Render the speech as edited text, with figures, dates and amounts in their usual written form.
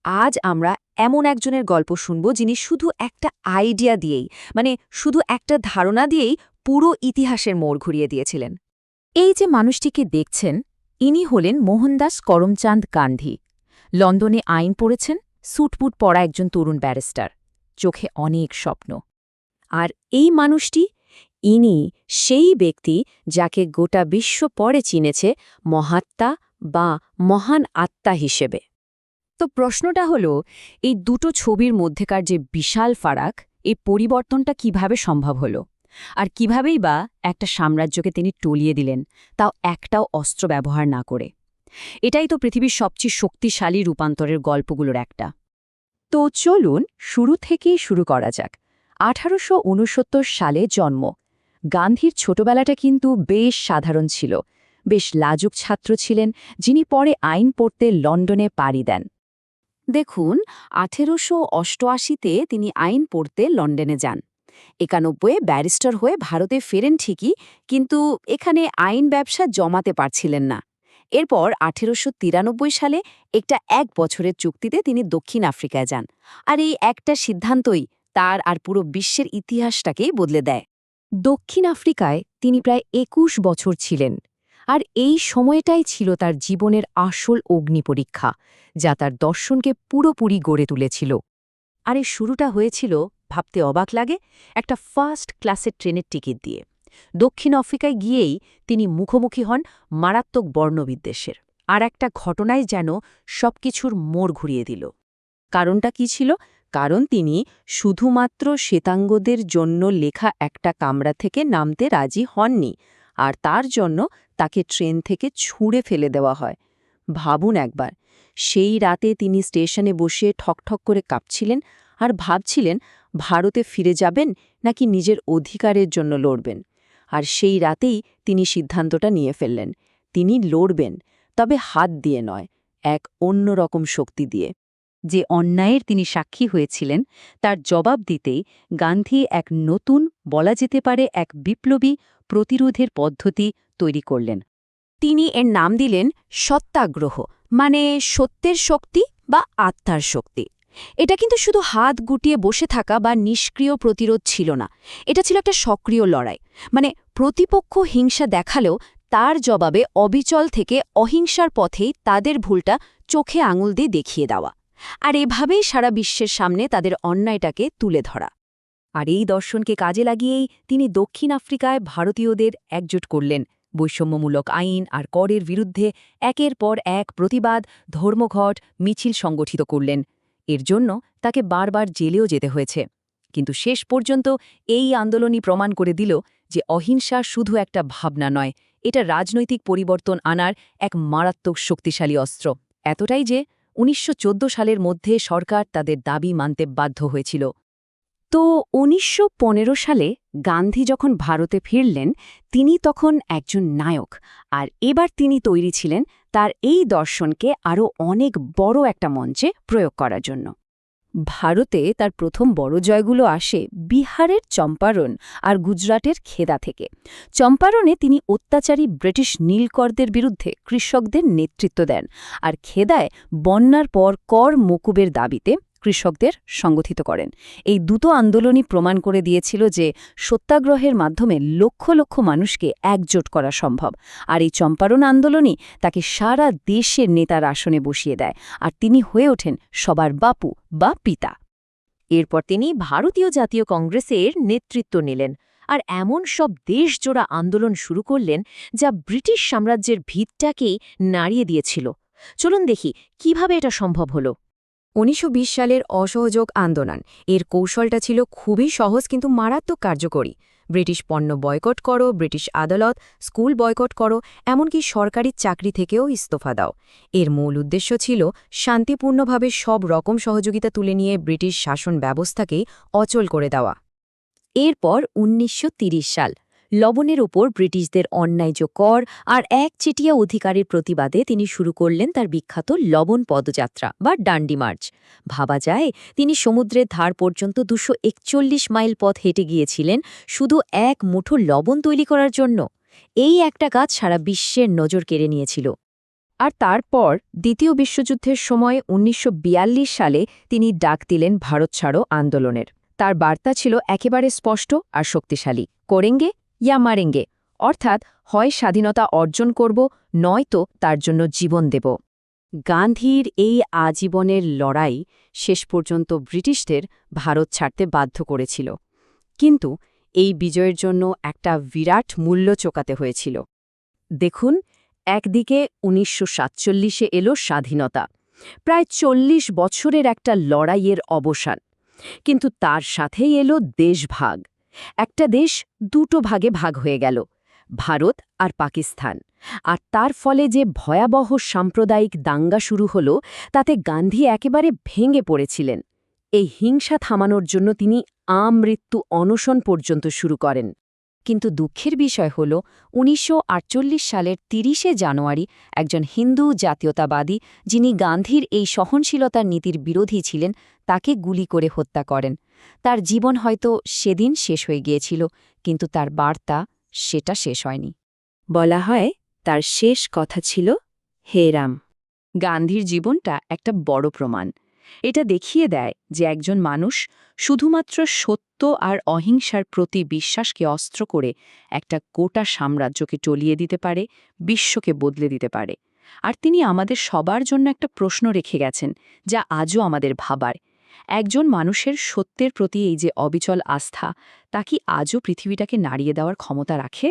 আজ আমরা এমন একজনের গল্প শুনব যিনি শুধু একটা আইডিয়া দিয়েই শুধু একটা ধারণা দিয়েই পুরো ইতিহাসের মোড় ঘুরিয়ে দিয়েছিলেন। এই যে মানুষটিকে দেখছেন, ইনি হলেন মোহনদাস করমচাঁদ গান্ধী। লন্ডনে আইন পড়েছেন, স্যুটবুট পরা একজন তরুণ ব্যারিস্টার, চোখে অনেক স্বপ্ন। আর এই মানুষটি, ইনি সেই ব্যক্তি যাকে গোটা বিশ্ব পরে চিনেছে মহাত্মা বা মহান আত্মা হিসেবে। তো প্রশ্নটা হলো, এই দুটো ছবির মধ্যেকার যে বিশাল ফারাক, এই পরিবর্তনটা কিভাবে সম্ভব হলো, আর কিভাবেই বা একটা সাম্রাজ্যকে তিনি টলিয়ে দিলেন, তাও একটাও অস্ত্র ব্যবহার না করে। এটাই তো পৃথিবীর সবচেয়ে শক্তিশালী রূপান্তরের গল্পগুলোর একটা। তো চলুন শুরু থেকেই শুরু করা যাক। 1869 সালে জন্ম। গান্ধীর ছোটবেলাটা কিন্তু বেশ সাধারণ ছিল। বেশ লাজুক ছাত্র ছিলেন, যিনি পরে আইন পড়তে লন্ডনে পাড়ি দেন। দেখুন, 1888-তে তিনি আইন পড়তে লন্ডনে যান। 91-এ ব্যারিস্টার হয়ে ভারতে ফেরেন ঠিকই, কিন্তু এখানে আইন ব্যবসা জমাতে পারছিলেন না। এরপর 1893 সালে একটা 1 বছরের চুক্তিতে তিনি দক্ষিণ আফ্রিকায় যান। আর এই একটা সিদ্ধান্তই তার আর পুরো বিশ্বের ইতিহাসটাকেই বদলে দেয়। দক্ষিণ আফ্রিকায় তিনি প্রায় 21 বছর ছিলেন। আর এই সময়টাই ছিল তার জীবনের আসল অগ্নিপরীক্ষা, যা তার দর্শনকে পুরোপুরি গড়ে তুলেছিল। আর এই শুরুটা হয়েছিল, ভাবতে অবাক লাগে, একটা ফার্স্ট ক্লাসের ট্রেনের টিকিট দিয়ে। দক্ষিণ আফ্রিকায় গিয়েই তিনি মুখোমুখি হন মারাত্মক বর্ণবিদ্বেষের। আর একটা ঘটনায় যেন সবকিছুর মোড় ঘুরিয়ে দিল। কারণটা কি ছিল? কারণ তিনি শুধুমাত্র শ্বেতাঙ্গদের জন্য লেখা একটা কামরা থেকে নামতে রাজি হননি, আর তার জন্য তাকে ট্রেন থেকে ছুঁড়ে ফেলে দেওয়া হয়। ভাবুন একবার, সেই রাতে তিনি স্টেশনে বসে ঠকঠক করে কাঁপছিলেন আর ভাবছিলেন ভারতে ফিরে যাবেন নাকি নিজের অধিকারের জন্য লড়বেন। আর সেই রাতেই তিনি সিদ্ধান্তটা নিয়ে ফেললেন। তিনি লড়বেন, তবে হাত দিয়ে নয়, এক অন্যরকম শক্তি দিয়ে। যে অন্যায়ের তিনি সাক্ষী হয়েছিলেন, তার জবাব দিতেই গান্ধী এক নতুন, বলা যেতে পারে এক বিপ্লবী প্রতিরোধের পদ্ধতি তৈরি করলেন। তিনি এর নাম দিলেন সত্যাগ্রহ, মানে সত্যের শক্তি বা আত্মার শক্তি। এটা কিন্তু শুধু হাত গুটিয়ে বসে থাকা বা নিষ্ক্রিয় প্রতিরোধ ছিল না, এটা ছিল একটা সক্রিয় লড়াই। প্রতিপক্ষ হিংসা দেখালেও তার জবাবে অবিচল থেকে অহিংসার পথেই তাদের ভুলটা চোখে আঙুল দিয়ে দেখিয়ে দেওয়া। আর এভাবেই সারা বিশ্বের সামনে তাদের অন্যায়টাকে তুলে ধরা। আর এই দর্শনকে কাজে লাগিয়েই তিনি দক্ষিণ আফ্রিকায় ভারতীয়দের একজোট করলেন। বৈষম্যমূলক আইন আর করের বিরুদ্ধে একের পর এক প্রতিবাদ, ধর্মঘট, মিছিল সংগঠিত করলেন। এর জন্য তাকে বারবার জেলেও যেতে হয়েছে। কিন্তু শেষ পর্যন্ত এই আন্দোলনই প্রমাণ করে দিল যে অহিংসা শুধু একটা ভাবনা নয়, এটা রাজনৈতিক পরিবর্তন আনার এক মারাত্মক শক্তিশালী অস্ত্র। এতটাই যে 1914 সালের মধ্যে সরকার তাদের দাবি মানতে বাধ্য হয়েছিল। তো 1915 সালে গান্ধী যখন ভারতে ফিরলেন, তিনি তখন একজন নায়ক। আর এবার তিনি তৈরি ছিলেন তার এই দর্শনকে আরও অনেক বড় একটা মঞ্চে প্রয়োগ করার জন্য। ভারতে তার প্রথম বড় জয়গুলো আসে বিহারের চম্পারণ আর গুজরাটের খেদা থেকে। চম্পারণে তিনি অত্যাচারী ব্রিটিশ নীলকরদের বিরুদ্ধে কৃষকদের নেতৃত্ব দেন, আর খেদায় বন্যার পর কর মকুবের দাবিতে কৃষকদের সংগঠিত করেন। এই দুটো আন্দোলনই প্রমাণ করে দিয়েছিল যে সত্যাগ্রহের মাধ্যমে লক্ষ লক্ষ মানুষকে একজোট করা সম্ভব। আর এই চম্পারণ আন্দোলনই তাকে সারা দেশের নেতার আসনে বসিয়ে দেয়, আর তিনি হয়ে ওঠেন সবার বাপু বা পিতা। এরপর তিনি ভারতীয় জাতীয় কংগ্রেসের নেতৃত্ব নিলেন, আর এমন সব দেশজোড়া আন্দোলন শুরু করলেন যা ব্রিটিশ সাম্রাজ্যের ভিতটাকেই নাড়িয়ে দিয়েছিল। চলুন দেখি কিভাবে এটা সম্ভব হলো। 1920 সালের অসহযোগ আন্দোলন, এর কৌশলটা ছিল খুবই সহজ কিন্তু মারাত্মক কার্যকরী। ব্রিটিশ পণ্য বয়কট করো, ব্রিটিশ আদালত, স্কুল বয়কট করো, এমনকি সরকারি চাকরি থেকেও ইস্তফা দাও। এর মূল উদ্দেশ্য ছিল শান্তিপূর্ণভাবে সব রকম সহযোগিতা তুলে নিয়ে ব্রিটিশ শাসন ব্যবস্থাকেই অচল করে দেওয়া। এরপর 1930 সাল, লবণের ওপর ব্রিটিশদের অন্যায্য কর আর একচেটিয়া অধিকারের প্রতিবাদে তিনি শুরু করলেন তার বিখ্যাত লবণ পদযাত্রা বা ডান্ডি মার্চ। ভাবা যায়, তিনি সমুদ্রের ধার পর্যন্ত 241 মাইল পথ হেঁটে গিয়েছিলেন শুধু এক মুঠো লবণ তৈরি করার জন্য। এই একটা কাজ সারা বিশ্বের নজর কেড়ে নিয়েছিল। আর তারপর দ্বিতীয় বিশ্বযুদ্ধের সময় ১৯৪২ সালে তিনি ডাক দিলেন ভারত ছাড়ো আন্দোলনের। তার বার্তা ছিল একেবারে স্পষ্ট আর শক্তিশালী, করেঙ্গে ইয়া মারেঙ্গে, অর্থাৎ হয় স্বাধীনতা অর্জন করব, নয়তো তার জন্য জীবন দেব। গান্ধীর এই আজীবনের লড়াই শেষ পর্যন্ত ব্রিটিশদের ভারত ছাড়তে বাধ্য করেছিল, কিন্তু এই বিজয়ের জন্য একটা বিরাট মূল্য চোকাতে হয়েছিল। দেখুন, একদিকে ১৯৪৭-এ এলো স্বাধীনতা, প্রায় ৪০ বছরের একটা লড়াইয়ের অবসান, কিন্তু তার সাথেই এলো দেশভাগ। একটা দেশ দুটো ভাগে ভাগ হয়ে গেল, ভারত আর পাকিস্তান। আর তার ফলে যে ভয়াবহ সাম্প্রদায়িক দাঙ্গা শুরু হলো, তাতে গান্ধী একেবারে ভেঙে পড়েছিলেন। এই হিংসা থামানোর জন্য তিনি আমৃত্যু অনশন পর্যন্ত শুরু করেন। কিন্তু দুঃখের বিষয় হল ১৯৪৮ সালের ৩০শে জানুয়ারি একজন হিন্দু জাতীয়তাবাদী, যিনি গান্ধীর এই সহনশীলতার নীতির বিরোধী ছিলেন, তাকে গুলি করে হত্যা করেন। তার জীবন হয়তো সেদিন শেষ হয়ে গিয়েছিল, কিন্তু তার বার্তা সেটা শেষ হয়নি। বলা হয় তার শেষ কথা ছিল, হে রাম। গান্ধীর জীবনটা একটা বড় প্রমাণ। এটা দেখিয়ে দেয় যে একজন মানুষ শুধুমাত্র সত্য আর অহিংসার প্রতি বিশ্বাসকে অস্ত্র করে একটা গোটা সাম্রাজ্যকে টলিয়ে দিতে পারে, বিশ্বকে বদলে দিতে পারে। আর তিনি আমাদের সবার জন্য একটা প্রশ্ন রেখে গেছেন, যা আজও আমাদের ভাবার। একজন মানুষের সত্যের প্রতি এই যে অবিচল আস্থা, তা কি আজও পৃথিবীটাকে নাড়িয়ে দেওয়ার ক্ষমতা রাখে?